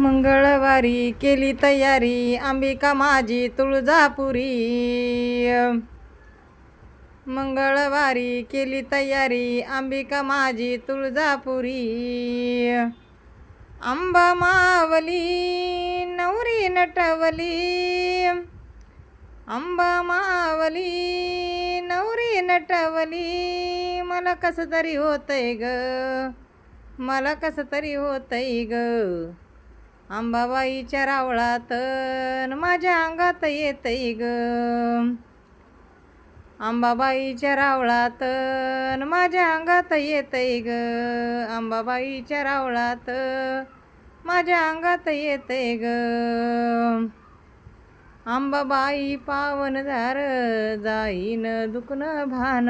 मंगळवारी केली तयारी अंबिका माझी तुळजापुरी. मंगळवारी केली तयारी अंबिका माझी तुळजापुरी. अंबा मावली नवरी नटवली. अंबा मावली नवरी नटवली. मला कसं तरी होतंय ग, मला कसं तरी होतंय ग. अंबाबाईच्या रावळात माझ्या अंगात येतंय ग. अंबाबाईच्या रावळात माझ्या अंगात येतंय ग. अंबाबाईच्या रावळात माझ्या अंगात येतंय ग. अंबाबाई पावनधार जाईन दुखणं भान.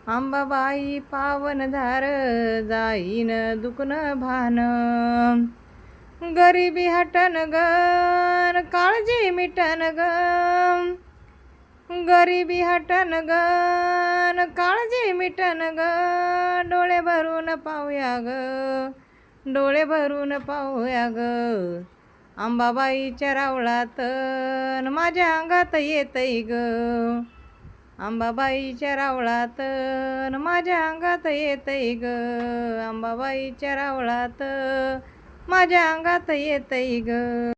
अंबाबाई पावनधार जाईन दुखणं भान. गरिबी हटन ग काळजी मिटन ग. गरिबी हटन ग काळजी मिटन ग. डोळे भरून पाहूया ग, डोळे भरून पाहूया ग. अंबाबाईच्या रावळात माझ्या अंगात येतंय ग. अंबाबाईच्या रावळात माझ्या अंगात येतंय ग. अंबाबाईच्या रावळात माझ्या अंगात येतंय ग.